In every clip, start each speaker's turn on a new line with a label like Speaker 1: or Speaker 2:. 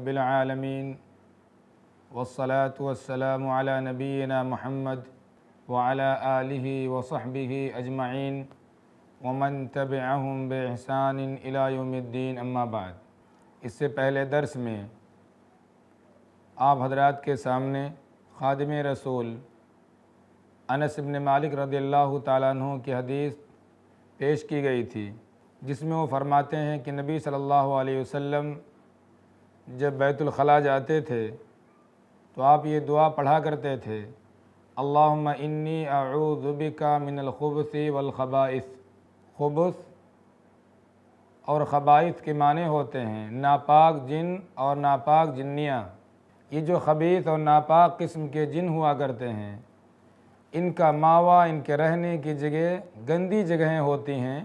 Speaker 1: رب العالمین والصلاة والسلام علی نبینا محمد وعلی آلہ وصحبہ اجمعین ومن تبعہم بإحسان الی یوم الدین، اما بعد۔ اس سے پہلے درس میں آپ حضرات کے سامنے خادم رسول انس بن مالک رضی اللہ تعالیٰ عنہ کی حدیث پیش کی گئی تھی، جس میں وہ فرماتے ہیں کہ نبی صلی اللہ علیہ وسلم جب بیت الخلاء جاتے تھے تو آپ یہ دعا پڑھا کرتے تھے، اللہم انی اعوذ بک من الخبث والخبائث۔ خبث اور خبائث کے معنی ہوتے ہیں ناپاک جن اور ناپاک جنیاں۔ یہ جو خبیث اور ناپاک قسم کے جن ہوا کرتے ہیں، ان کا ماوا، ان کے رہنے کی جگہ گندی جگہیں ہوتی ہیں۔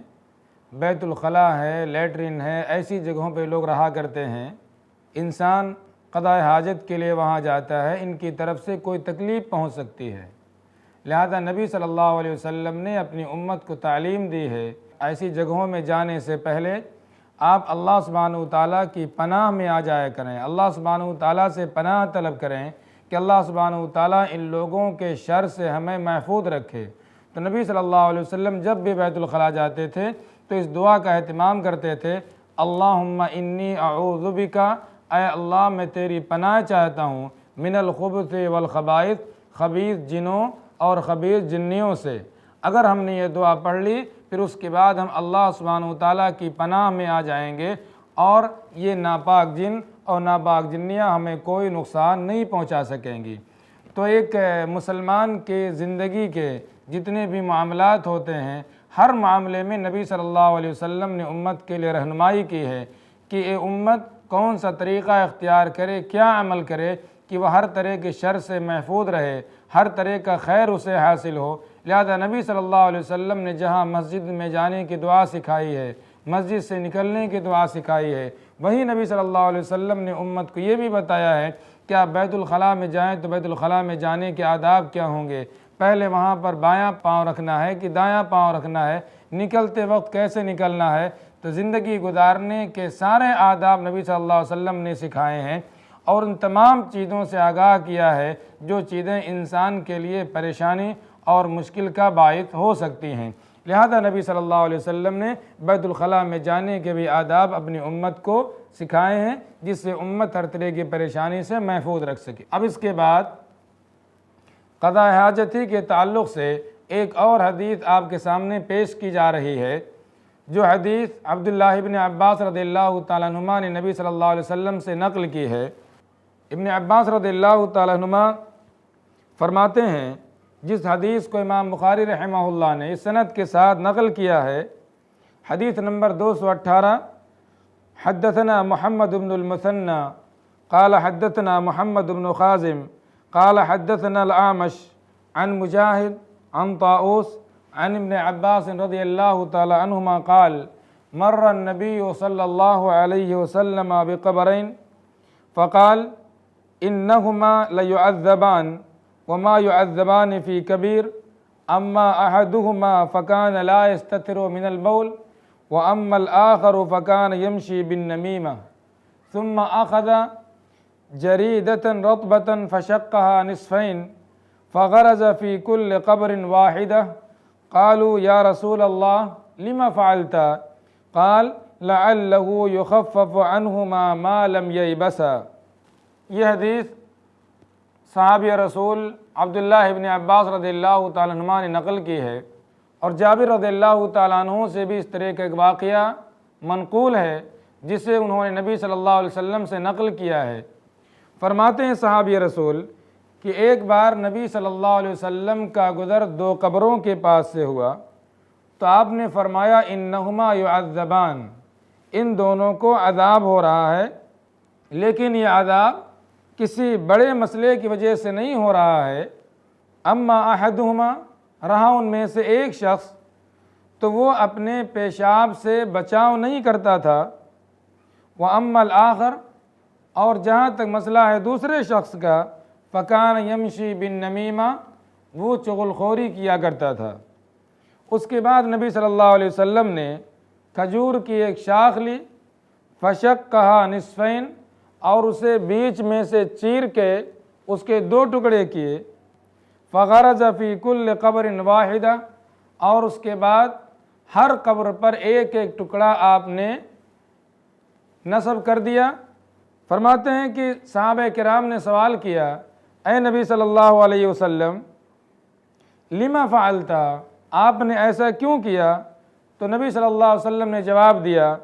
Speaker 1: بیت الخلاء ہے، لیٹرین ہے، ایسی جگہوں پہ لوگ رہا کرتے ہیں۔ انسان قضاء حاجت کے لیے وہاں جاتا ہے، ان کی طرف سے کوئی تکلیف پہنچ سکتی ہے، لہذا نبی صلی اللہ علیہ وسلم نے اپنی امت کو تعلیم دی ہے ایسی جگہوں میں جانے سے پہلے آپ اللہ سبحانہ وتعالیٰ کی پناہ میں آ جایا کریں، اللہ سبحانہ وتعالیٰ سے پناہ طلب کریں کہ اللہ سبحانہ وتعالیٰ ان لوگوں کے شر سے ہمیں محفوظ رکھے۔ تو نبی صلی اللہ علیہ وسلم جب بھی بیت الخلاء جاتے تھے تو اس دعا کا اہتمام کرتے تھے، اللہم انی اعوذ بک، اے اللہ میں تیری پناہ چاہتا ہوں، من الخبث والخبائث، خبیث جنوں اور خبیث جنیوں سے۔ اگر ہم نے یہ دعا پڑھ لی پھر اس کے بعد ہم اللہ سبحانہ وتعالیٰ کی پناہ میں آ جائیں گے اور یہ ناپاک جن اور ناپاک جنیاں ہمیں کوئی نقصان نہیں پہنچا سکیں گی۔ تو ایک مسلمان کے زندگی کے جتنے بھی معاملات ہوتے ہیں، ہر معاملے میں نبی صلی اللہ علیہ وسلم نے امت کے لیے رہنمائی کی ہے کہ یہ امت کون سا طریقہ اختیار کرے، کیا عمل کرے کہ وہ ہر طرح کے شر سے محفوظ رہے، ہر طرح کا خیر اسے حاصل ہو۔ لہذا نبی صلی اللہ علیہ وسلم نے جہاں مسجد میں جانے کی دعا سکھائی ہے، مسجد سے نکلنے کی دعا سکھائی ہے، وہیں نبی صلی اللہ علیہ وسلم نے امت کو یہ بھی بتایا ہے کہ آپ بیت الخلاء میں جائیں تو بیت الخلاء میں جانے کے آداب کیا ہوں گے، پہلے وہاں پر بایاں پاؤں رکھنا ہے کہ دایاں پاؤں رکھنا ہے، نکلتے وقت کیسے نکلنا ہے۔ تو زندگی گزارنے کے سارے آداب نبی صلی اللہ علیہ وسلم نے سکھائے ہیں اور ان تمام چیزوں سے آگاہ کیا ہے جو چیزیں انسان کے لیے پریشانی اور مشکل کا باعث ہو سکتی ہیں۔ لہذا نبی صلی اللہ علیہ وسلم نے بیت الخلاء میں جانے کے بھی آداب اپنی امت کو سکھائے ہیں جس سے امت ہر طرح کی پریشانی سے محفوظ رکھ سکے۔ اب اس کے بعد قضاء حاجتی کے تعلق سے ایک اور حدیث آپ کے سامنے پیش کی جا رہی ہے، جو حدیث عبداللہ ابن عباس رضی اللہ تعالیٰ عنہما نے نبی صلی اللہ علیہ وسلم سے نقل کی ہے۔ ابن عباس رضی اللہ تعالیٰ عنہما فرماتے ہیں، جس حدیث کو امام بخاری رحمہ اللہ نے اس سند کے ساتھ نقل کیا ہے، حدیث نمبر 218، حدثنا محمد بن المثنى قال حدثنا محمد بن خازم قال حدثنا الأعمش عن مجاهد عن طاؤوس عن ابن عباس رضی اللہ تعالی عنہما قال مر النبی صلی اللہ علیہ وسلم بقبرین فقال انہما لیعذبان وما يعذبان في كبير اما احدهما فكان لا يستتر من البول واما الاخر فكان يمشي بالنميمه ثم اخذ جريدة رطبة فشقها نصفين فغرز في كل قبر واحدة قالوا يا رسول الله لما فعلت قال لعله يخفف عنهما ما لم ييبسا۔ یہ حدیث صحابی رسول عبداللہ ابن عباس رضی اللہ تعالیٰ عنہ نے نقل کی ہے، اور جابر رضی اللہ تعالیٰ عنہ سے بھی اس طرح کا ایک واقعہ منقول ہے جسے انہوں نے نبی صلی اللہ علیہ وسلم سے نقل کیا ہے۔ فرماتے ہیں صحابی رسول کہ ایک بار نبی صلی اللہ علیہ وسلم کا گزر دو قبروں کے پاس سے ہوا تو آپ نے فرمایا انہما یعذبان، ان دونوں کو عذاب ہو رہا ہے، لیکن یہ عذاب کسی بڑے مسئلے کی وجہ سے نہیں ہو رہا ہے۔ اما احدہما، رہا ان میں سے ایک شخص تو وہ اپنے پیشاب سے بچاؤ نہیں کرتا تھا، واما الآخر، اور جہاں تک مسئلہ ہے دوسرے شخص کا، فکان یمشی بالنمیمہ، وہ چغل خوری کیا کرتا تھا۔ اس کے بعد نبی صلی اللہ علیہ وسلم نے کھجور کی ایک شاخ لی، فشقھا نصفین، اور اسے بیچ میں سے چیر کے اس کے 2 ٹکڑے کیے، فغرز فی کل قبر واحدہ، اور اس کے بعد ہر قبر پر ایک ایک ٹکڑا آپ نے نصب کر دیا۔ فرماتے ہیں کہ صحابہ کرام نے سوال کیا، اے نبی صلی اللہ علیہ وسلم لما فعلتا، آپ نے ایسا کیوں کیا؟ تو نبی صلی اللہ علیہ وسلم نے جواب دیا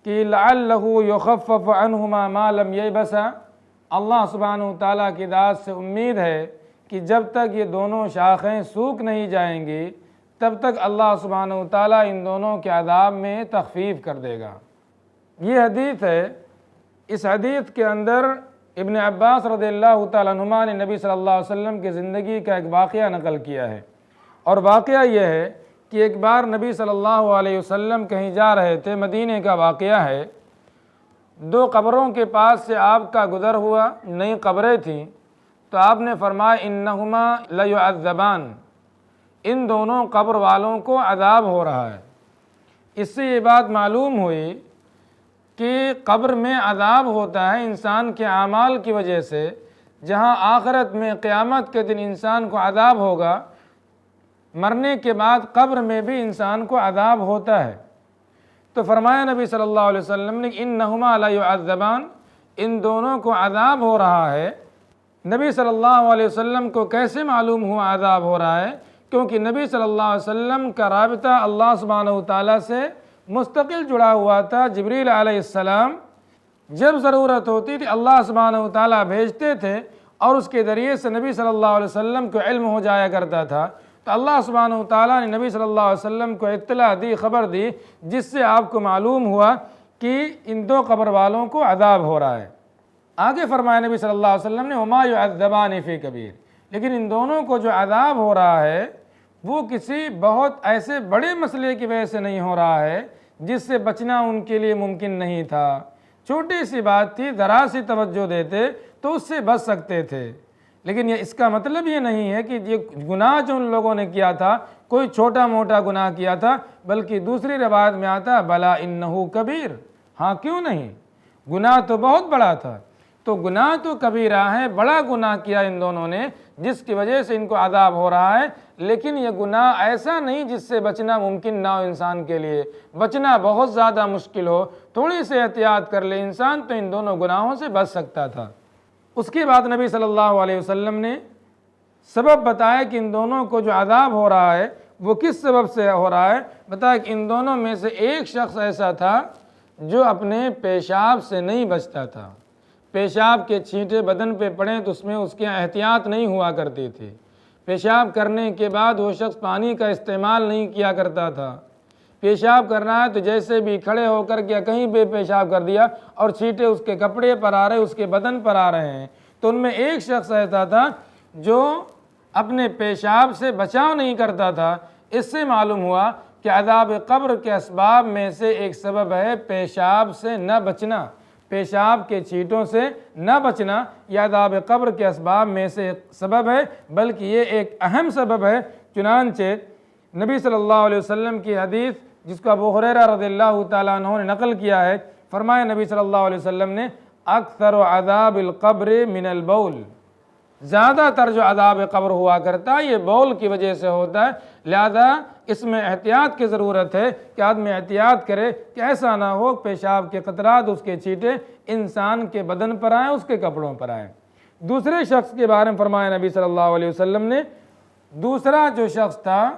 Speaker 1: کہ لعلہ یخفف عنہما ما لم یبسا، اللہ سبحانہ وتعالیٰ کی ذات سے امید ہے کہ جب تک یہ دونوں شاخیں سوکھ نہیں جائیں گی تب تک اللہ سبحانہ وتعالیٰ ان دونوں کے عذاب میں تخفیف کر دے گا۔ یہ حدیث ہے۔ اس حدیث کے اندر ابن عباس رضی اللہ تعالیٰ عنہما نے نبی صلی اللہ علیہ وسلم کی زندگی کا ایک واقعہ نقل کیا ہے، اور واقعہ یہ ہے کہ ایک بار نبی صلی اللہ علیہ وسلم کہیں جا رہے تھے، مدینے کا واقعہ ہے، 2 قبروں کے پاس سے آپ کا گزر ہوا، نئی قبریں تھیں، تو آپ نے فرمایا انہما لیعذبان، ان دونوں قبر والوں کو عذاب ہو رہا ہے۔ اس سے یہ بات معلوم ہوئی کہ قبر میں عذاب ہوتا ہے انسان کے اعمال کی وجہ سے، جہاں آخرت میں قیامت کے دن انسان کو عذاب ہوگا، مرنے کے بعد قبر میں بھی انسان کو عذاب ہوتا ہے۔ تو فرمایا نبی صلی اللہ علیہ وسلم نے انہما لیعذبان، ان دونوں کو عذاب ہو رہا ہے۔ نبی صلی اللہ علیہ وسلم کو کیسے معلوم ہوا عذاب ہو رہا ہے؟ کیونکہ نبی صلی اللہ علیہ وسلم کا رابطہ اللہ سبحانہ وتعالیٰ سے مستقل جڑا ہوا تھا۔ جبریل علیہ السلام جب ضرورت ہوتی تھی اللہ سبحانہ وتعالیٰ بھیجتے تھے، اور اس کے ذریعے سے نبی صلی اللہ علیہ وسلم کو علم ہو جایا کرتا تھا۔ تو اللہ سبحانہ وتعالیٰ نے نبی صلی اللہ علیہ وسلم کو اطلاع دی، خبر دی، جس سے آپ کو معلوم ہوا کہ ان 2 قبر والوں کو عذاب ہو رہا ہے۔ آگے فرمایا نبی صلی اللہ علیہ وسلم نے وما یعذبان فی کبیر، لیکن ان دونوں کو جو عذاب ہو رہا ہے وہ کسی بہت ایسے بڑے مسئلے کی وجہ سے نہیں ہو رہا ہے جس سے بچنا ان کے لیے ممکن نہیں تھا۔ چھوٹی سی بات تھی، ذرا سی توجہ دیتے تو اس سے بچ سکتے تھے۔ لیکن اس کا مطلب یہ نہیں ہے کہ یہ گناہ جو ان لوگوں نے کیا تھا کوئی چھوٹا موٹا گناہ کیا تھا، بلکہ دوسری روایت میں آتا بلا انہو کبیر، ہاں کیوں نہیں، گناہ تو بہت بڑا تھا۔ تو گناہ تو کبیرہ ہے، بڑا گناہ کیا ان دونوں نے جس کی وجہ سے ان کو عذاب ہو رہا ہے، لیکن یہ گناہ ایسا نہیں جس سے بچنا ممکن نہ ہو انسان کے لیے، بچنا بہت زیادہ مشکل ہو، تھوڑی سی احتیاط کر لے انسان تو ان دونوں گناہوں سے بچ سکتا تھا۔ اس کے بعد نبی صلی اللہ علیہ وسلم نے سبب بتایا کہ ان دونوں کو جو عذاب ہو رہا ہے وہ کس سبب سے ہو رہا ہے۔ بتایا کہ ان دونوں میں سے ایک شخص ایسا تھا جو اپنے پیشاب سے نہیں بچتا تھا، پیشاب کے چھینٹے بدن پہ پڑیں تو اس میں اس کی احتیاط نہیں ہوا کرتی تھی، پیشاب کرنے کے بعد وہ شخص پانی کا استعمال نہیں کیا کرتا تھا، پیشاب کرنا ہے تو جیسے بھی کھڑے ہو کر کے کہیں بھی پیشاب کر دیا اور چھینٹے اس کے کپڑے پر آ رہے، اس کے بدن پر آ رہے ہیں۔ تو ان میں ایک شخص ایسا تھا جو اپنے پیشاب سے بچاؤ نہیں کرتا تھا۔ اس سے معلوم ہوا کہ عذاب قبر کے اسباب میں سے ایک سبب ہے پیشاب سے نہ بچنا، پیشاب کے چھینٹوں سے نہ بچنا، یہ عذاب قبر کے اسباب میں سے ایک سبب ہے، بلکہ یہ ایک اہم سبب ہے۔ چنانچہ نبی صلی اللہ علیہ وسلم کی حدیث جس کو ابو ہریرہ رضی اللہ تعالیٰ عنہ نے نقل کیا ہے، فرمایا نبی صلی اللہ علیہ وسلم نے اکثر عذاب القبر من البول، زیادہ تر جو عذاب قبر ہوا کرتا ہے یہ بول کی وجہ سے ہوتا ہے، لہذا اس میں احتیاط کی ضرورت ہے کہ آدمی احتیاط کرے کہ ایسا نہ ہو پیشاب کے قطرات، اس کے چھینٹے انسان کے بدن پر آئیں، اس کے کپڑوں پر آئیں۔ دوسرے شخص کے بارے میں فرمایا نبی صلی اللہ علیہ وسلم نے، دوسرا جو شخص تھا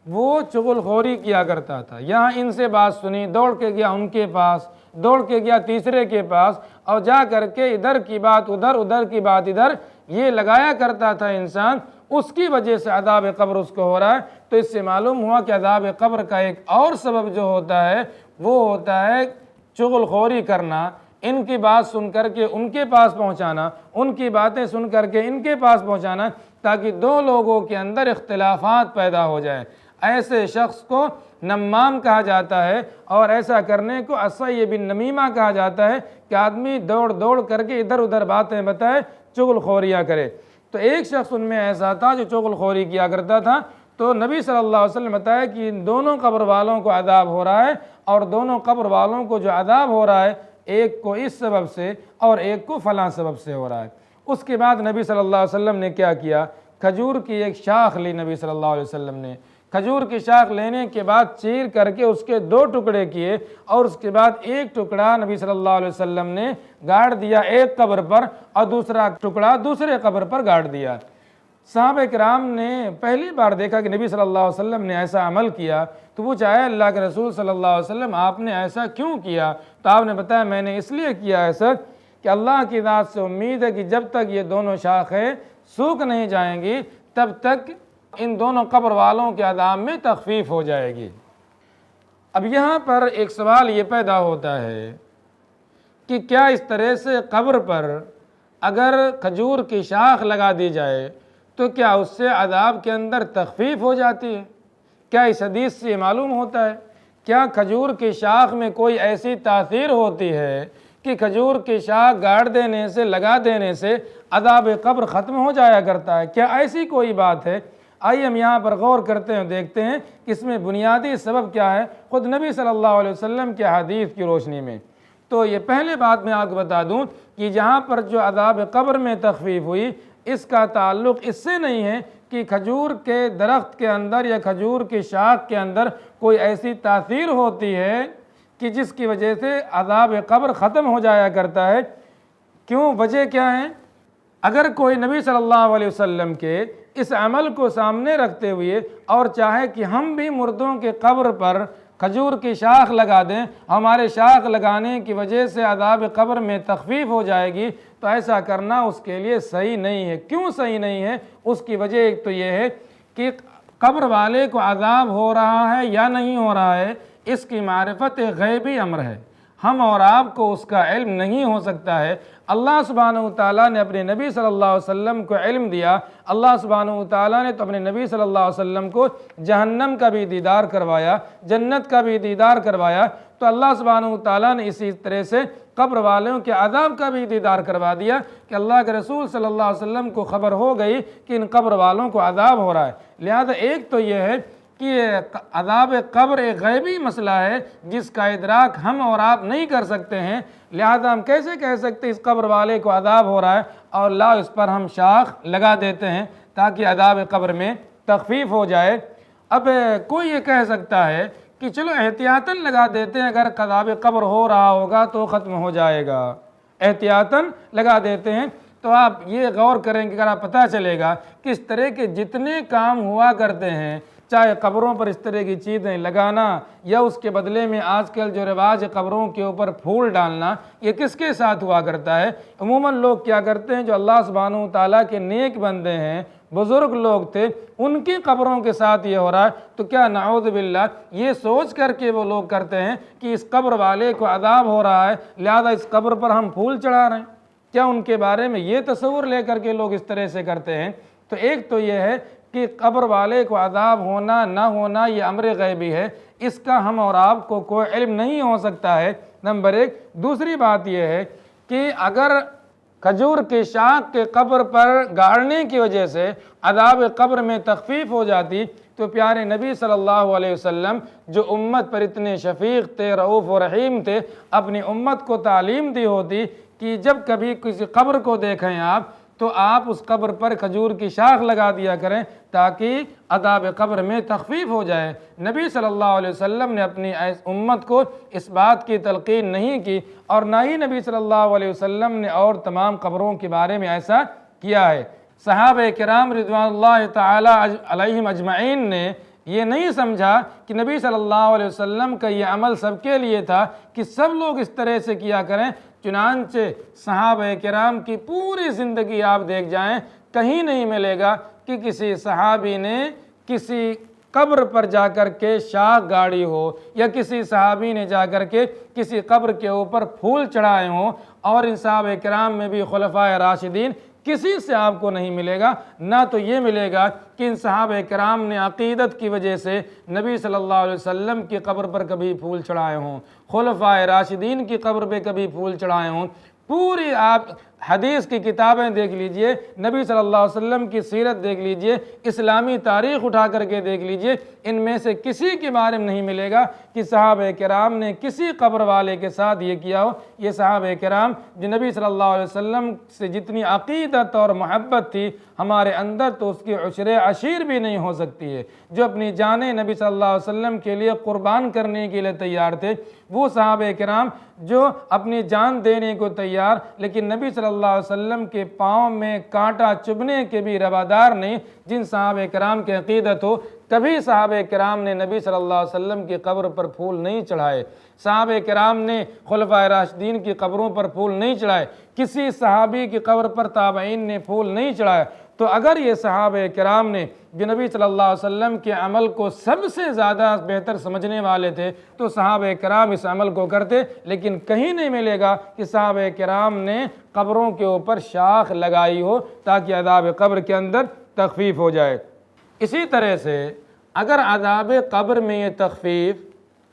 Speaker 1: وہ چغل خوری کیا کرتا تھا، یہاں ان سے بات سنی، دوڑ کے گیا ان کے پاس، دوڑ کے گیا تیسرے کے پاس، اور جا کر کے ادھر کی بات ادھر، ادھر کی بات ادھر، یہ لگایا کرتا تھا انسان، اس کی وجہ سے عذاب قبر اس کو ہو رہا ہے۔ تو اس سے معلوم ہوا کہ عذاب قبر کا ایک اور سبب جو ہوتا ہے وہ ہوتا ہے چغل خوری کرنا، ان کی بات سن کر کے ان کے پاس پہنچانا، ان کی باتیں سن کر کے ان کے پاس پہنچانا، تاکہ دو لوگوں کے اندر اختلافات پیدا ہو جائے۔ ایسے شخص کو نمام کہا جاتا ہے، اور ایسا کرنے کو السیء بالنمیمہ کہا جاتا ہے کہ آدمی دوڑ دوڑ کر کے ادھر ادھر باتیں بتائے، چغل خوریاں کرے۔ تو ایک شخص ان میں ایسا تھا جو چغل خوری کیا کرتا تھا، تو نبی صلی اللہ علیہ وسلم نے بتایا کہ ان دونوں قبر والوں کو عذاب ہو رہا ہے، اور دونوں قبر والوں کو جو عذاب ہو رہا ہے ایک کو اس سبب سے اور ایک کو فلاں سبب سے ہو رہا ہے۔ اس کے بعد نبی صلی اللہ علیہ وسلم نے کیا کیا، کھجور کی ایک شاخ لی نبی صلی اللہ علیہ وسلم نے۔ کھجور کی شاخ لینے کے بعد چیر کر کے اس کے 2 ٹکڑے کیے، اور اس کے بعد ایک ٹکڑا نبی صلی اللہ علیہ وسلم نے گاڑ دیا ایک قبر پر، اور دوسرا ٹکڑا دوسرے قبر پر گاڑ دیا۔ صحابہ کرام نے پہلی بار دیکھا کہ نبی صلی اللہ علیہ وسلم نے ایسا عمل کیا، تو وہ چاہے اللہ کے رسول صلی اللہ علیہ وسلم آپ نے ایسا کیوں کیا؟ تو آپ نے بتایا میں نے اس لیے کیا ہے سر کہ اللہ کی ذات سے امید ہے کہ جب تک یہ دونوں شاخیں سوکھ نہیں جائیں گی تب تک ان دونوں قبر والوں کے عذاب میں تخفیف ہو جائے گی۔ اب یہاں پر ایک سوال یہ پیدا ہوتا ہے کہ کیا اس طرح سے قبر پر اگر کھجور کی شاخ لگا دی جائے تو کیا اس سے عذاب کے اندر تخفیف ہو جاتی ہے؟ کیا اس حدیث سے معلوم ہوتا ہے کیا کھجور کی شاخ میں کوئی ایسی تاثیر ہوتی ہے کہ کھجور کی شاخ گاڑ دینے سے، لگا دینے سے عذاب قبر ختم ہو جایا کرتا ہے؟ کیا ایسی کوئی بات ہے؟ آئیے ہم یہاں پر غور کرتے ہیں، دیکھتے ہیں کہ اس میں بنیادی سبب کیا ہے خود نبی صلی اللہ علیہ وسلم کے حدیث کی روشنی میں۔ تو یہ پہلے بات میں آپ کو بتا دوں کہ جہاں پر جو عذاب قبر میں تخفیف ہوئی اس کا تعلق اس سے نہیں ہے کہ کھجور کے درخت کے اندر یا کھجور کی شاخ کے اندر کوئی ایسی تاثیر ہوتی ہے کہ جس کی وجہ سے عذاب قبر ختم ہو جایا کرتا ہے۔ کیوں؟ وجہ کیا ہے؟ اگر کوئی نبی صلی اللہ علیہ وسلم کے اس عمل کو سامنے رکھتے ہوئے اور چاہے کہ ہم بھی مردوں کے قبر پر کھجور کی شاخ لگا دیں، ہمارے شاخ لگانے کی وجہ سے عذاب قبر میں تخفیف ہو جائے گی، تو ایسا کرنا اس کے لیے صحیح نہیں ہے۔ کیوں صحیح نہیں ہے؟ اس کی وجہ ایک تو یہ ہے کہ قبر والے کو عذاب ہو رہا ہے یا نہیں ہو رہا ہے، اس کی معرفت ایک غیبی امر ہے، ہم اور آپ کو اس کا علم نہیں ہو سکتا ہے۔ اللہ سبحانہ وتعالیٰ نے اپنے نبی صلی اللہ علیہ وسلم کو علم دیا، اللہ سبحانہ وتعالیٰ نے تو اپنے نبی صلی اللہ علیہ وسلم کو جہنم کا بھی دیدار کروایا، جنت کا بھی دیدار کروایا، تو اللہ سبحانہ وتعالیٰ نے اسی طرح سے قبر والوں کے عذاب کا بھی دیدار کروا دیا کہ اللہ کے رسول صلی اللہ علیہ وسلم کو خبر ہو گئی کہ ان قبر والوں کو عذاب ہو رہا ہے۔ لہذا ایک تو یہ ہے کہ عذاب قبر ایک غیبی مسئلہ ہے جس کا ادراک ہم اور آپ نہیں کر سکتے ہیں، لہذا ہم کیسے کہہ سکتے ہیں اس قبر والے کو عذاب ہو رہا ہے اور لا اس پر ہم شاخ لگا دیتے ہیں تاکہ عذاب قبر میں تخفیف ہو جائے۔ اب کوئی یہ کہہ سکتا ہے کہ چلو احتیاطاً لگا دیتے ہیں، اگر عذاب قبر ہو رہا ہوگا تو ختم ہو جائے گا، احتیاطاً لگا دیتے ہیں۔ تو آپ یہ غور کریں کہ اگر آپ پتہ چلے گا کہ اس طرح کے جتنے کام ہوا کرتے ہیں، چاہے قبروں پر اس طرح کی چیزیں لگانا یا اس کے بدلے میں آج کل جو رواج قبروں کے اوپر پھول ڈالنا، یہ کس کے ساتھ ہوا کرتا ہے؟ عموماً لوگ کیا کرتے ہیں جو اللہ سبحانہ وتعالیٰ کے نیک بندے ہیں، بزرگ لوگ تھے، ان کی قبروں کے ساتھ یہ ہو رہا ہے، تو کیا نعوذ باللہ یہ سوچ کر کے وہ لوگ کرتے ہیں کہ اس قبر والے کو عذاب ہو رہا ہے لہذا اس قبر پر ہم پھول چڑھا رہے ہیں؟ کیا ان کے بارے میں یہ تصور لے کر کے لوگ اس طرح سے کرتے ہیں؟ تو ایک تو یہ ہے کہ قبر والے کو عذاب ہونا نہ ہونا یہ امر غیبی ہے، اس کا ہم اور آپ کو کوئی علم نہیں ہو سکتا ہے، نمبر ایک۔ دوسری بات یہ ہے کہ اگر کھجور کی شاخ کے قبر پر گاڑنے کی وجہ سے عذاب قبر میں تخفیف ہو جاتی تو پیارے نبی صلی اللہ علیہ وسلم جو امت پر اتنے شفیق تھے، رؤوف و رحیم تھے، اپنی امت کو تعلیم دی ہوتی کہ جب کبھی کسی قبر کو دیکھیں آپ تو آپ اس قبر پر کھجور کی شاخ لگا دیا کریں تاکہ عذاب قبر میں تخفیف ہو جائے۔ نبی صلی اللہ علیہ وسلم نے اپنی امت کو اس بات کی تلقین نہیں کی، اور نہ ہی نبی صلی اللہ علیہ وسلم نے اور تمام قبروں کے بارے میں ایسا کیا ہے۔ صحابہ کرام رضوان اللہ تعالی علیہم اجمعین نے یہ نہیں سمجھا کہ نبی صلی اللہ علیہ وسلم کا یہ عمل سب کے لیے تھا کہ سب لوگ اس طرح سے کیا کریں، چنانچہ صحابہ کرام کی پوری زندگی آپ دیکھ جائیں، کہیں نہیں ملے گا کہ کسی صحابی نے کسی قبر پر جا کر کے شاخ گاڑی ہو یا کسی صحابی نے جا کر کے کسی قبر کے اوپر پھول چڑھائے ہوں، اور ان صحابہ کرام میں بھی خلفائے راشدین کسی سے آپ کو نہیں ملے گا۔ نہ تو یہ ملے گا کہ ان صحابہ کرام نے عقیدت کی وجہ سے نبی صلی اللہ علیہ وسلم کی قبر پر کبھی پھول چڑھائے ہوں، خلفائے راشدین کی قبر پہ کبھی پھول چڑھائے ہوں، پوری آپ حدیث کی کتابیں دیکھ لیجئے، نبی صلی اللہ علیہ وسلم کی سیرت دیکھ لیجئے، اسلامی تاریخ اٹھا کر کے دیکھ لیجئے، ان میں سے کسی کے بارے میں نہیں ملے گا کہ صحابہ کرام نے کسی قبر والے کے ساتھ یہ کیا ہو۔ یہ صحابہ کرام جو نبی صلی اللہ علیہ وسلم سے جتنی عقیدت اور محبت تھی ہمارے اندر، تو اس کی عشر عشیر بھی نہیں ہو سکتی ہے۔ جو اپنی جانیں نبی صلی اللہ علیہ وسلم کے لیے قربان کرنے کے لیے تیار تھے، وہ صحابہ کرام جو اپنی جان دینے کو تیار، لیکن نبی صلی اللہ علیہ وسلم کے پاؤں میں کانٹا چبھنے کے بھی روادار نہیں، جن صحابہ کرام کی عقیدت ہو، کبھی صحابہ کرام نے نبی صلی اللہ علیہ وسلم کی قبر پر پھول نہیں چڑھائے، صحابہ کرام نے خلفائے راشدین کی قبروں پر پھول نہیں چڑھائے، کسی صحابی کی قبر پر تابعین نے پھول نہیں چڑھائے۔ تو اگر یہ صحابہ کرام نے جو نبی صلی اللہ علیہ وسلم کے عمل کو سب سے زیادہ بہتر سمجھنے والے تھے، تو صحابہ کرام اس عمل کو کرتے، لیکن کہیں نہیں ملے گا کہ صحابہ کرام نے قبروں کے اوپر شاخ لگائی ہو تاکہ عذاب قبر کے اندر تخفیف ہو جائے۔ اسی طرح سے اگر عذاب قبر میں یہ تخفیف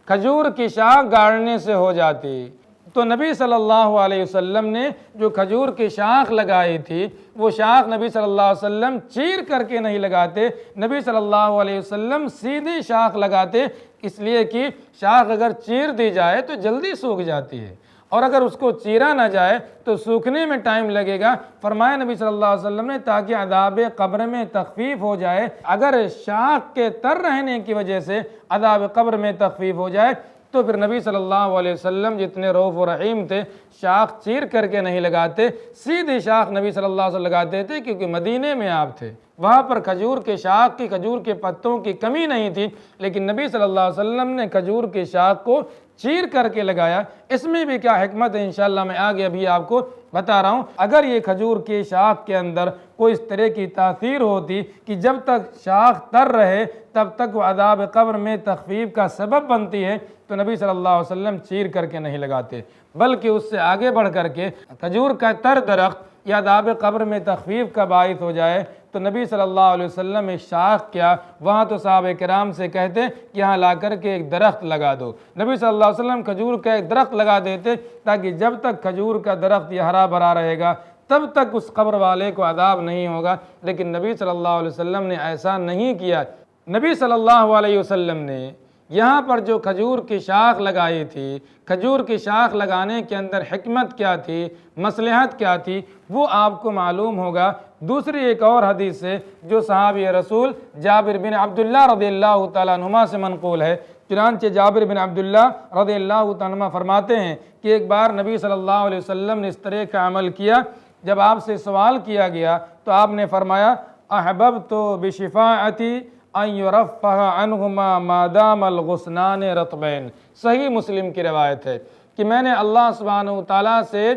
Speaker 1: کھجور کی شاخ گاڑنے سے ہو جاتی، تو نبی صلی اللہ علیہ وسلم نے جو کھجور کی شاخ لگائی تھی، وہ شاخ نبی صلی اللہ علیہ وسلم چیر کر کے نہیں لگاتے، نبی صلی اللہ علیہ وسلم سیدھی شاخ لگاتے، اس لیے کہ شاخ اگر چیر دی جائے تو جلدی سوکھ جاتی ہے، اور اگر اس کو چیرا نہ جائے تو سوکھنے میں ٹائم لگے گا۔ فرمایا نبی صلی اللہ علیہ وسلم نے تاکہ عذاب قبر میں تخفیف ہو جائے، اگر شاخ کے تر رہنے کی وجہ سے عذاب قبر میں تخفیف ہو جائے تو پھر نبی صلی اللہ علیہ وسلم جتنے رؤوف و رحیم تھے، شاخ چیر کر کے نہیں لگاتے، سیدھی شاخ نبی صلی اللہ علیہ وسلم لگاتے تھے، کیونکہ مدینے میں آپ تھے، وہاں پر کھجور کے شاخ کی، کھجور کے پتوں کی کمی نہیں تھی، لیکن نبی صلی اللہ علیہ وسلم نے کھجور کے شاخ کو چیر کر کے لگایا۔ اس میں بھی کیا حکمت ہے انشاءاللہ میں آگے ابھی آپ کو بتا رہا ہوں۔ اگر یہ کھجور کے شاخ کے اندر کوئی اس طرح کی تاثیر ہوتی کہ جب تک شاخ تر رہے تب تک وہ عذاب قبر میں تخفیف کا سبب بنتی ہے، تو نبی صلی اللہ علیہ وسلم چیر کر کے نہیں لگاتے، بلکہ اس سے آگے بڑھ کر کے کھجور کا تر درخت یا عذاب قبر میں تخفیف کا باعث ہو جائے تو نبی صلی اللہ علیہ وسلم ایک شاخ کیا، وہاں تو صحابہ کرام سے کہتے کہ یہاں لا کر کے ایک درخت لگا دو، نبی صلی اللہ علیہ وسلم کھجور کا ایک درخت لگا دیتے تاکہ جب تک کھجور کا درخت یہ ہرا بھرا رہے گا تب تک اس قبر والے کو عذاب نہیں ہوگا، لیکن نبی صلی اللہ علیہ وسلم نے ایسا نہیں کیا۔ نبی صلی اللہ علیہ وسلم نے یہاں پر جو کھجور کی شاخ لگائی تھی، کھجور کی شاخ لگانے کے اندر حکمت کیا تھی، مصلحت کیا تھی، وہ آپ کو معلوم ہوگا دوسری ایک اور حدیث سے جو صحابی رسول جابر بن عبداللہ رضی اللہ تعالیٰ عنہما سے منقول ہے۔ چنانچہ جابر بن عبداللہ رضی اللہ تعالیٰ عنہ فرماتے ہیں کہ ایک بار نبی صلی اللہ علیہ وسلم نے اس طرح کا عمل کیا، جب آپ سے سوال کیا گیا تو آپ نے فرمایا احببت بشفاعتی ان یرفع عنہما ما دام الغصنان رطبین۔ صحیح مسلم کی روایت ہے کہ میں نے اللہ سبحانہ وتعالیٰ سے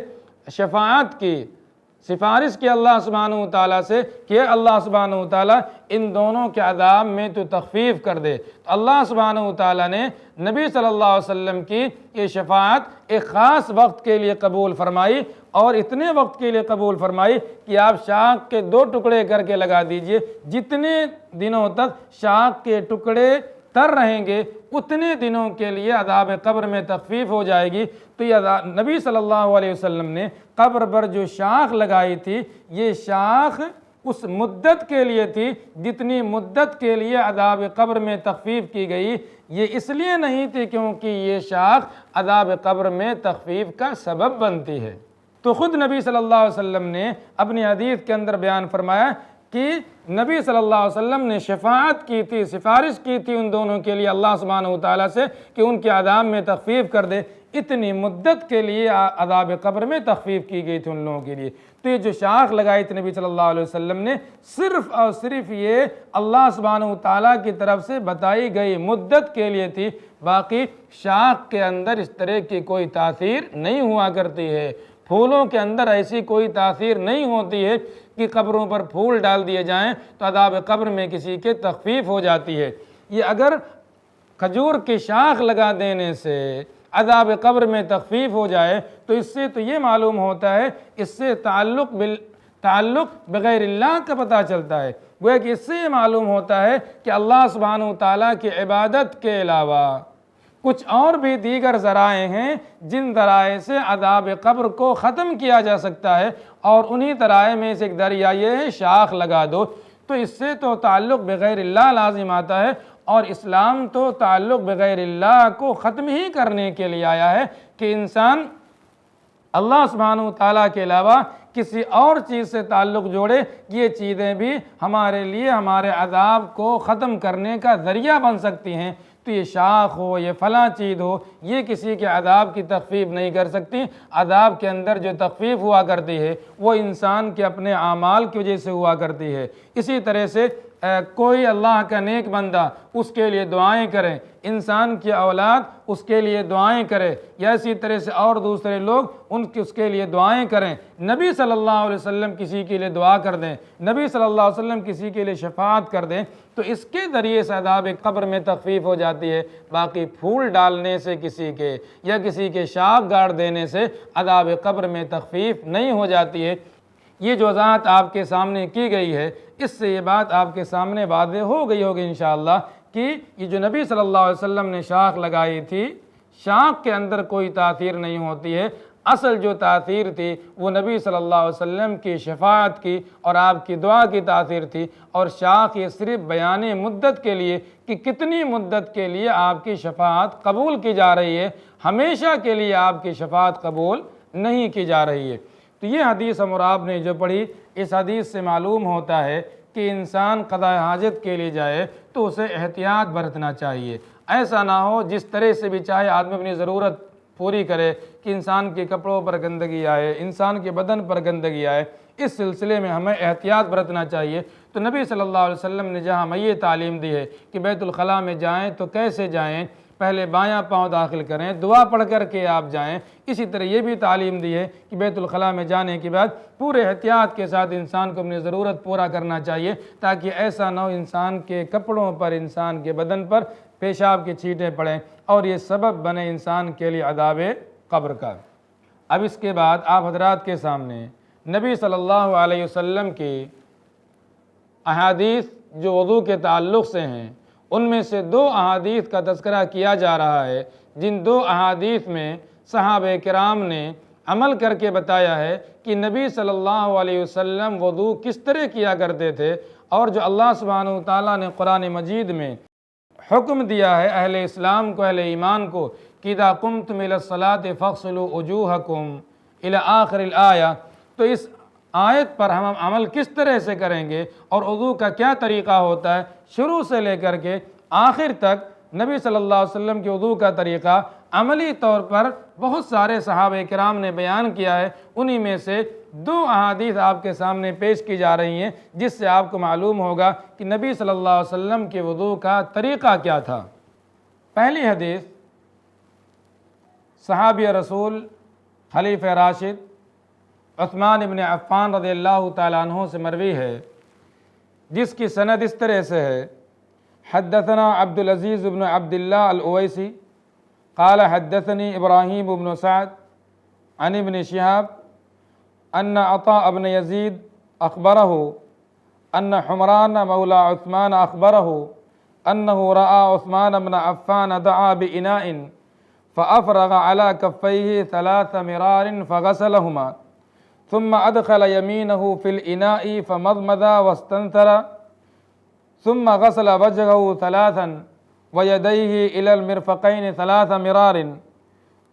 Speaker 1: شفاعت کی، سفارش کی اللہ سبحانہ وتعالیٰ سے کہ اللہ سبحانہ وتعالیٰ ان دونوں کے عذاب میں تو تخفیف کر دے، تو اللہ سبحانہ وتعالیٰ نے نبی صلی اللہ علیہ وسلم کی یہ شفاعت ایک خاص وقت کے لیے قبول فرمائی، اور اتنے وقت کے لیے قبول فرمائی کہ آپ شاخ کے 2 ٹکڑے کر کے لگا دیجئے، جتنے دنوں تک شاخ کے ٹکڑے تر رہیں گے اتنے دنوں کے لیے عذاب قبر میں تخفیف ہو جائے گی۔ تو یہ نبی صلی اللہ علیہ وسلم نے قبر پر جو شاخ لگائی تھی، یہ شاخ اس مدت کے لیے تھی جتنی مدت کے لیے عذاب قبر میں تخفیف کی گئی، یہ اس لیے نہیں تھی کیونکہ یہ شاخ عذاب قبر میں تخفیف کا سبب بنتی ہے۔ تو خود نبی صلی اللہ علیہ وسلم نے اپنی حدیث کے اندر بیان فرمایا کہ نبی صلی اللہ علیہ وسلم نے شفاعت کی تھی، سفارش کی تھی ان دونوں کے لیے اللہ سبحانہ وتعالیٰ سے کہ ان کے عذاب میں تخفیف کر دے، اتنی مدت کے لیے عذاب قبر میں تخفیف کی گئی تھی ان لوگوں کے لیے۔ تو یہ جو شاخ لگائی تھی نبی صلی اللہ علیہ وسلم نے، صرف اور صرف یہ اللہ سبحانہ وتعالیٰ کی طرف سے بتائی گئی مدت کے لیے تھی، باقی شاخ کے اندر اس طرح کی کوئی تاثیر نہیں ہوا کرتی ہے، پھولوں کے اندر ایسی کوئی تاثیر نہیں ہوتی ہے کہ قبروں پر پھول ڈال دیے جائیں تو عذاب قبر میں کسی کے تخفیف ہو جاتی ہے۔ یہ اگر کھجور کی شاخ لگا دینے سے عذاب قبر میں تخفیف ہو جائے تو اس سے تو یہ معلوم ہوتا ہے، اس سے تعلق بغیر اللہ کا پتہ چلتا ہے، گویا کہ اس سے یہ معلوم ہوتا ہے کہ اللہ سبحانہ وتعالیٰ کی عبادت کے علاوہ کچھ اور بھی دیگر ذرائع ہیں جن ذرائع سے عذاب قبر کو ختم کیا جا سکتا ہے، اور انہی ذرائع میں سے ایک ذریعہ یہ ہے شاخ لگا دو۔ تو اس سے تو تعلق بغیر اللہ لازم آتا ہے، اور اسلام تو تعلق بغیر اللہ کو ختم ہی کرنے کے لیے آیا ہے کہ انسان اللہ سبحانہ وتعالیٰ کے علاوہ کسی اور چیز سے تعلق جوڑے، یہ چیزیں بھی ہمارے لیے ہمارے عذاب کو ختم کرنے کا ذریعہ بن سکتی ہیں۔ تو یہ شاخ ہو، یہ فلاں چیز ہو، یہ کسی کے عذاب کی تخفیف نہیں کر سکتی۔ عذاب کے اندر جو تخفیف ہوا کرتی ہے وہ انسان کے اپنے اعمال کی وجہ سے ہوا کرتی ہے۔ اسی طرح سے کوئی اللہ کا نیک بندہ اس کے لیے دعائیں کریں، انسان کی اولاد اس کے لیے دعائیں کرے، یا اسی طرح سے اور دوسرے لوگ اس کے لیے دعائیں کریں، نبی صلی اللہ علیہ وسلم کسی کے لیے دعا کر دیں، نبی صلی اللہ علیہ وسلم کسی کے لیے شفاعت کر دیں، تو اس کے ذریعے سے عذاب قبر میں تخفیف ہو جاتی ہے۔ باقی پھول ڈالنے سے کسی کے یا کسی کے شاخ گاڑ دینے سے عذاب قبر میں تخفیف نہیں ہو جاتی ہے۔ یہ جو وضاحت آپ کے سامنے کی گئی ہے، اس سے یہ بات آپ کے سامنے واضح ہو گئی ہوگی انشاءاللہ کہ یہ جو نبی صلی اللہ علیہ وسلم نے شاخ لگائی تھی، شاخ کے اندر کوئی تاثیر نہیں ہوتی ہے۔ اصل جو تاثیر تھی وہ نبی صلی اللہ علیہ وسلم کی شفاعت کی اور آپ کی دعا کی تاثیر تھی، اور شاخ یہ صرف بیان مدت کے لیے کہ کتنی مدت کے لیے آپ کی شفاعت قبول کی جا رہی ہے، ہمیشہ کے لیے آپ کی شفاعت قبول نہیں کی جا رہی ہے۔ تو یہ حدیث ہم اور آپ نے جو پڑھی، اس حدیث سے معلوم ہوتا ہے کہ انسان قضاء حاجت کے لیے جائے تو اسے احتیاط برتنا چاہیے۔ ایسا نہ ہو جس طرح سے بھی چاہے آدمی اپنی ضرورت پوری کرے کہ انسان کے کپڑوں پر گندگی آئے، انسان کے بدن پر گندگی آئے، اس سلسلے میں ہمیں احتیاط برتنا چاہیے۔ تو نبی صلی اللہ علیہ وسلم نے جہاں ہمیں یہ تعلیم دی ہے کہ بیت الخلاء میں جائیں تو کیسے جائیں، پہلے بایاں پاؤں داخل کریں، دعا پڑھ کر کے آپ جائیں۔ اسی طرح یہ بھی تعلیم دی ہے کہ بیت الخلاء میں جانے کے بعد پورے احتیاط کے ساتھ انسان کو اپنی ضرورت پورا کرنا چاہیے، تاکہ ایسا نہ ہو انسان کے کپڑوں پر، انسان کے بدن پر پیشاب کی چھینٹیں پڑیں اور یہ سبب بنے انسان کے لیے عذاب قبر کا۔ اب اس کے بعد آپ حضرات کے سامنے نبی صلی اللہ علیہ وسلم کی احادیث جو وضو کے تعلق سے ہیں، ان میں سے 2 احادیث کا تذکرہ کیا جا رہا ہے، جن 2 احادیث میں صحابہ کرام نے عمل کر کے بتایا ہے کہ نبی صلی اللہ علیہ وسلم وضو کس طرح کیا کرتے تھے، اور جو اللہ سبحانہ وتعالیٰ نے قرآن مجید میں حکم دیا ہے اہل اسلام کو، اہل ایمان کو کہ اذا قمتم الى الصلاة فاغسلوا وجوہکم الی آخر الآیہ، تو اس آیت پر ہم عمل کس طرح سے کریں گے اور وضو کا کیا طریقہ ہوتا ہے، شروع سے لے کر کے آخر تک نبی صلی اللہ علیہ وسلم کے وضو کا طریقہ عملی طور پر بہت سارے صحابہ کرام نے بیان کیا ہے۔ انہی میں سے 2 احادیث آپ کے سامنے پیش کی جا رہی ہیں، جس سے آپ کو معلوم ہوگا کہ نبی صلی اللہ علیہ وسلم کے وضو کا طریقہ کیا تھا۔ پہلی حدیث صحابی رسول خلیفہ راشد عثمان ابن عفان رضی اللہ تعالیٰ عنہ سے مروی ہے، جس کی سند اس طرح سے ہے: حدثنا عبد العزیز بن عبد اللہ الاویسی قال حدثني ابراہیم بن سعد عن ابن شہاب ان عطاء بن یزید اخبره ان حمران مولى عثمان اخبره انه رأى عثمان بن عفان دعا بإناء فأفرغ على كفيه 3 مرار فغسلهما ثم أدخل يمينه في الإناء فمضمض واستنثر ثم غسل وجهه 3 ويديه إلى المرفقين 3 مرار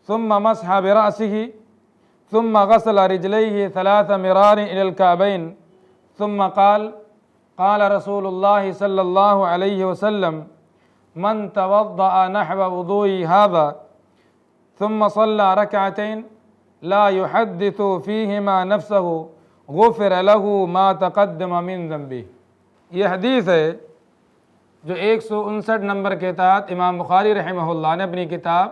Speaker 1: ثم مسح برأسه ثم غسل رجليه 3 مرار إلى الكعبين ثم قال رسول الله صلى الله عليه وسلم من توضأ نحو وضوئي هذا ثم صلى ركعتين لا يحدث فيهما نفسه غفر له ما تقدم من ذنبه۔ یہ حدیث ہے جو 159 نمبر کے تحت امام بخاری رحمہ اللہ نے اپنی کتاب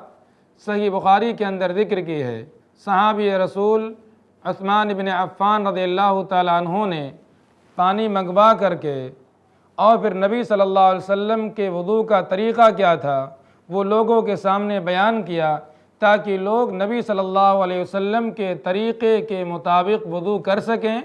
Speaker 1: صحیح بخاری کے اندر ذکر کی ہے۔ صحابی رسول عثمان بن عفان رضی اللہ تعالیٰ عنہ نے پانی منگوا کر کے اور پھر نبی صلی اللہ علیہ وسلم کے وضو کا طریقہ کیا تھا وہ لوگوں کے سامنے بیان کیا، تاکہ لوگ نبی صلی اللہ علیہ وسلم کے طریقے کے مطابق وضو کر سکیں۔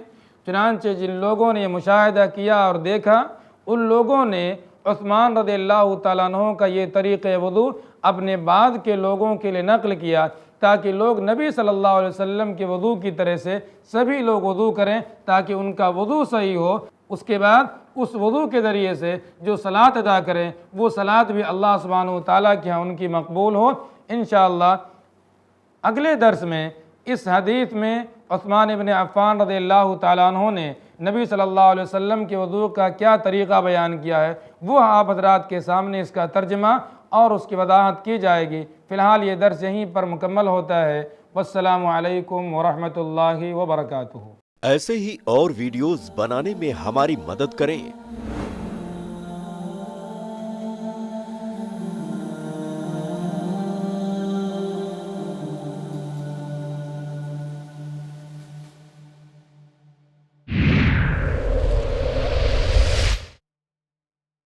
Speaker 1: چنانچہ جن لوگوں نے یہ مشاہدہ کیا اور دیکھا، ان لوگوں نے عثمان رضی اللہ تعالیٰ عنہ کا یہ طریقہ وضو اپنے بعد کے لوگوں کے لیے نقل کیا تاکہ لوگ نبی صلی اللہ علیہ وسلم کے وضو کی طرح سے سبھی لوگ وضو کریں تاکہ ان کا وضو صحیح ہو۔ اس کے بعد اس وضو کے ذریعے سے جو صلاۃ ادا کریں وہ صلاۃ بھی اللہ سبحانہ و تعالیٰ کے ہاں ان کی مقبول ہو۔ انشاءاللہ اگلے درس میں اس حدیث میں عثمان ابن عفان رضی اللہ تعالیٰ عنہ نے نبی صلی اللہ علیہ وسلم کے وضو کا کیا طریقہ بیان کیا ہے وہ آپ حضرات کے سامنے اس کا ترجمہ اور اس کی وضاحت کی جائے گی۔ فی الحال یہ درس یہیں پر مکمل ہوتا ہے۔ والسلام علیکم ورحمۃ اللہ وبرکاتہ۔
Speaker 2: ایسے ہی اور ویڈیوز بنانے میں ہماری مدد کریں۔